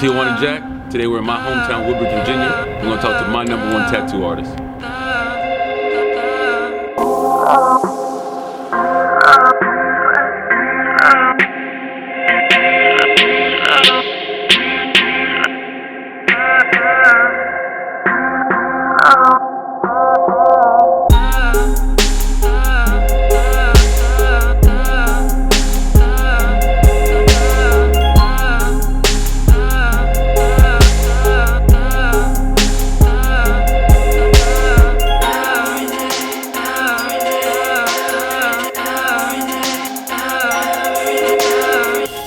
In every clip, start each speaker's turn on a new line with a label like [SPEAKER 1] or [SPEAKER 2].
[SPEAKER 1] Tijuana Jack. Today we're in my hometown, Woodbridge, Virginia. We're gonna talk to my #1 tattoo artist.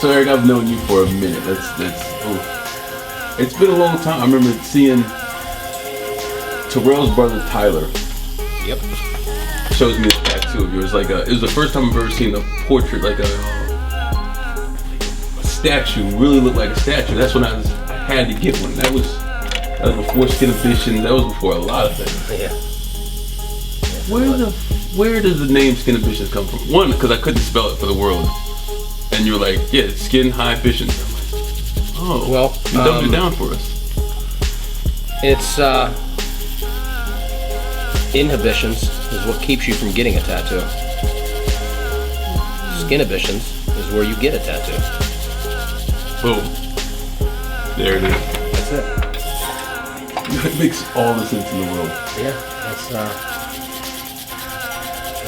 [SPEAKER 1] So Eric, I've known you for a minute. It's been a long time. I remember seeing Terrell's brother Tyler.
[SPEAKER 2] Yep.
[SPEAKER 1] Shows me a tattoo of yours. It was the first time I've ever seen a portrait, like a statue. Really looked like a statue. That's when I had to get one. That was before Skinhibitions. That was before a lot of things.
[SPEAKER 2] Yeah.
[SPEAKER 1] Where does the name Skinhibitions come from? One, because I couldn't spell it for the world. And you're like, yeah, it's Skinhibitions. I'm like, oh, well, you dumbed it down for us.
[SPEAKER 2] It's inhibitions is what keeps you from getting a tattoo. Skinhibitions is where you get a tattoo.
[SPEAKER 1] Boom. There it is.
[SPEAKER 2] That's it.
[SPEAKER 1] That makes all the sense in the world.
[SPEAKER 2] Yeah, that's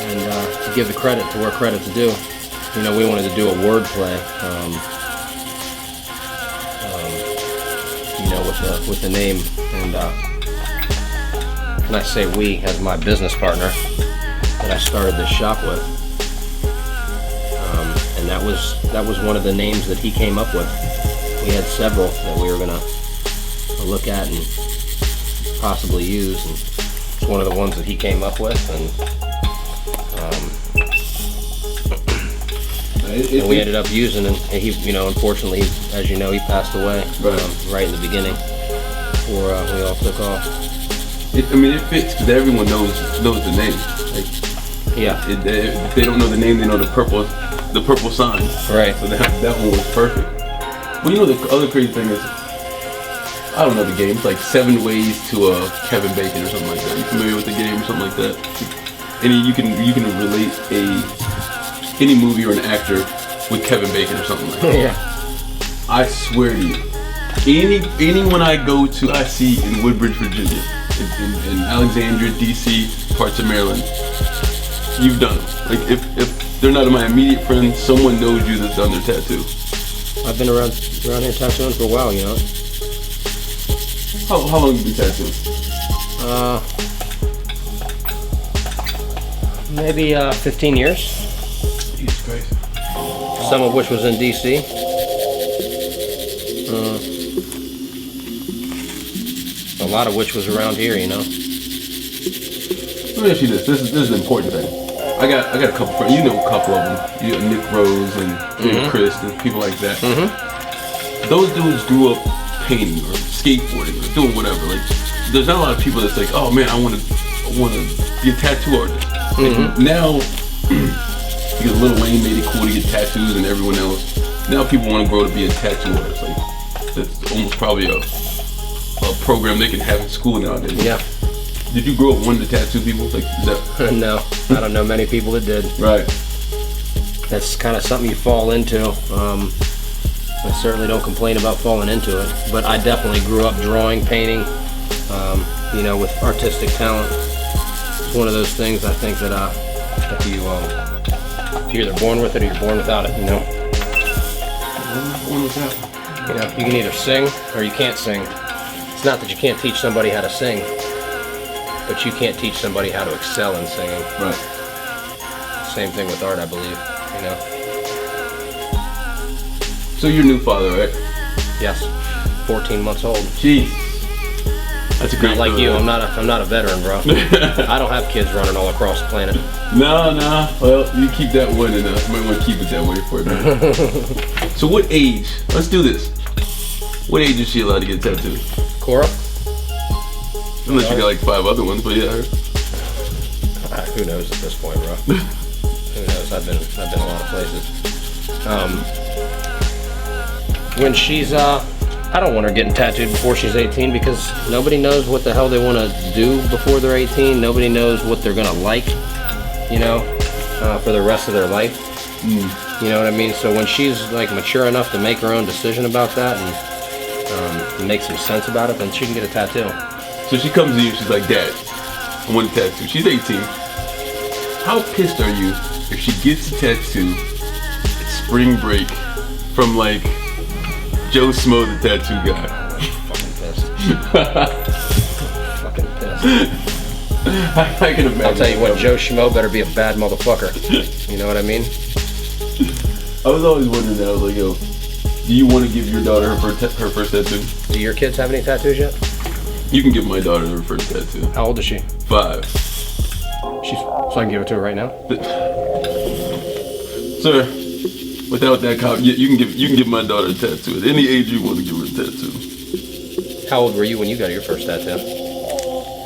[SPEAKER 2] and to give the credit to where credit's due. You know, we wanted to do a wordplay, you know, with the name, and I say we as my business partner that I started this shop with, and that was one of the names that he came up with. We had several that we were gonna look at and possibly use, and it's one of the ones that he came up with, and we ended up using him. He, you know, unfortunately, as you know, he passed away right in the beginning before we all took off.
[SPEAKER 1] It fits because everyone knows the name. Like,
[SPEAKER 2] yeah.
[SPEAKER 1] If they don't know the name, they know the purple sign.
[SPEAKER 2] Right.
[SPEAKER 1] So that one was perfect. Well, you know the other crazy thing is, I don't know the game. It's like 7 Ways to Kevin Bacon or something like that. You familiar with the game or something like that? And you can relate any movie or an actor with Kevin Bacon or something like that.
[SPEAKER 2] Yeah.
[SPEAKER 1] I swear to you, anyone I go to, I see in Woodbridge, Virginia, in Alexandria, DC, parts of Maryland, you've done it. Like if they're not my immediate friend, someone knows you that's done their tattoo.
[SPEAKER 2] I've been around here tattooing for a while, you know.
[SPEAKER 1] How long have you been tattooing?
[SPEAKER 2] Maybe 15 years.
[SPEAKER 1] Jesus Christ.
[SPEAKER 2] Some of which was in DC. A lot of which was around here, you know.
[SPEAKER 1] Let me ask you this. This is an important thing. I got a couple friends. You know a couple of them. You know Nick Rose and Chris and people like that. Mm-hmm. Those dudes grew up painting or skateboarding or doing whatever. Like, there's not a lot of people that's like, oh man, I want to be a tattoo artist. Mm-hmm. Now, because Lil Wayne made it cool to get tattoos and everyone else, now people want to grow to be a tattoo artist. Like, that's almost probably a program they can have in school nowadays.
[SPEAKER 2] Yeah.
[SPEAKER 1] Did you grow up wanting to tattoo people? Like, is that...
[SPEAKER 2] No, I don't know many people that did.
[SPEAKER 1] Right. That's
[SPEAKER 2] kind of something you fall into. I certainly don't complain about falling into it, but I definitely grew up drawing, painting, you know, with artistic talent. It's one of those things I think that if you're either born with it or you're born without it, you know.
[SPEAKER 1] Born without it.
[SPEAKER 2] You know, you can either sing or you can't sing. It's not that you can't teach somebody how to sing, but you can't teach somebody how to excel in singing.
[SPEAKER 1] Right.
[SPEAKER 2] Same thing with art, I believe, you know.
[SPEAKER 1] So you're a new father, right?
[SPEAKER 2] Yes. 14 months old.
[SPEAKER 1] Jeez. That's a great
[SPEAKER 2] Not like you. I'm not a veteran, bro. I don't have kids running all across the planet.
[SPEAKER 1] No. Well, you keep that one, and you might want to keep it that way for a minute. So what age? Let's do this. What age is she allowed to get tattooed?
[SPEAKER 2] Cora?
[SPEAKER 1] Unless you got like 5 other ones, but yeah.
[SPEAKER 2] Who knows at this point, bro? Who knows? I've been a lot of places. When she's I I don't want her getting tattooed before she's 18 because nobody knows what the hell they want to do before they're 18. Nobody knows what they're going to like, you know, for the rest of their life. You know what I mean? So when she's like mature enough to make her own decision about that and make some sense about it, then she can get a tattoo.
[SPEAKER 1] So she comes to you, she's like, Dad, I want a tattoo. She's 18. How pissed are you if she gets a tattoo at spring break from like Joe Smo, the tattoo guy?
[SPEAKER 2] Fucking pissed. Fucking pissed.
[SPEAKER 1] I can imagine.
[SPEAKER 2] I'll tell you what, Joe Schmo better be a bad motherfucker. You know what I mean?
[SPEAKER 1] I was always wondering that. I was like, yo, do you want to give your daughter her first tattoo?
[SPEAKER 2] Do your kids have any tattoos yet?
[SPEAKER 1] You can give my daughter her first tattoo.
[SPEAKER 2] How old is she?
[SPEAKER 1] 5.
[SPEAKER 2] So I can give it to her right now?
[SPEAKER 1] Sir, without that cop, you can give my daughter a tattoo at any age you want to give her a tattoo.
[SPEAKER 2] How old were you when you got your first tattoo?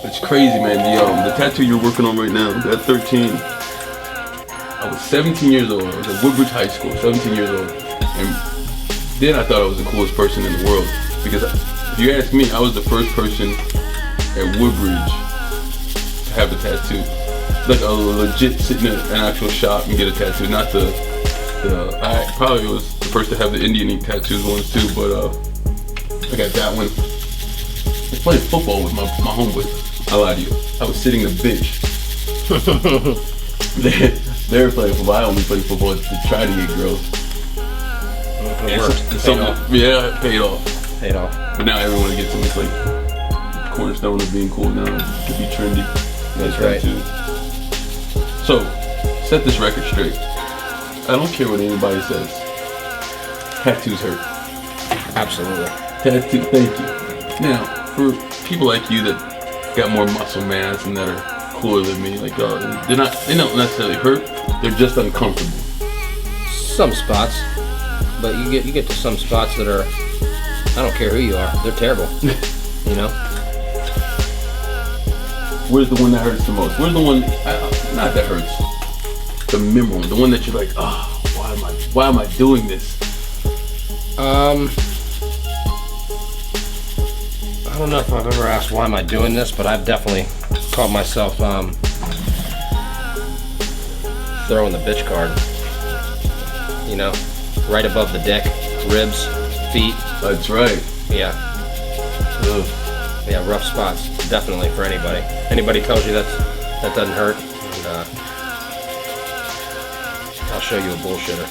[SPEAKER 1] It's crazy, man. The tattoo you're working on right now, that 13. I was 17 years old. I was at Woodbridge High School, 17 years old. And then I thought I was the coolest person in the world. Because if you ask me, I was the first person at Woodbridge to have a tattoo. Like a legit sit in an actual shop and get a tattoo. Not I probably was the first to have the Indian ink tattoos ones too, but I got that one. I was playing football with my homeboy. I lied to you. I was sitting the bench. They were playing football. I only played football to try to get girls.
[SPEAKER 2] It worked.
[SPEAKER 1] Yeah, it paid off.
[SPEAKER 2] Paid off.
[SPEAKER 1] But now everyone gets them. It's like cornerstone of being cool now. To be trendy.
[SPEAKER 2] That's right.
[SPEAKER 1] Too. So, set this record straight. I don't care what anybody says. Tattoos hurt.
[SPEAKER 2] Absolutely.
[SPEAKER 1] Tattoo. Thank you. Now, for people like you that got more muscle mass and that are cooler than me, like they don't necessarily hurt. They're just uncomfortable.
[SPEAKER 2] Some spots, but you get to some spots that are, I don't care who you are, they're terrible. You know.
[SPEAKER 1] Where's the one that hurts the most? Where's the one? Not that hurts. The memorable, the one that you're like, oh, why am I doing this?
[SPEAKER 2] I don't know if I've ever asked why am I doing this, but I've definitely caught myself throwing the bitch card. You know, right above the dick, ribs, feet.
[SPEAKER 1] That's right.
[SPEAKER 2] Yeah.
[SPEAKER 1] Ugh.
[SPEAKER 2] Yeah, rough spots, definitely for anybody. Anybody tells you that doesn't hurt, and I'll show you a bullshitter.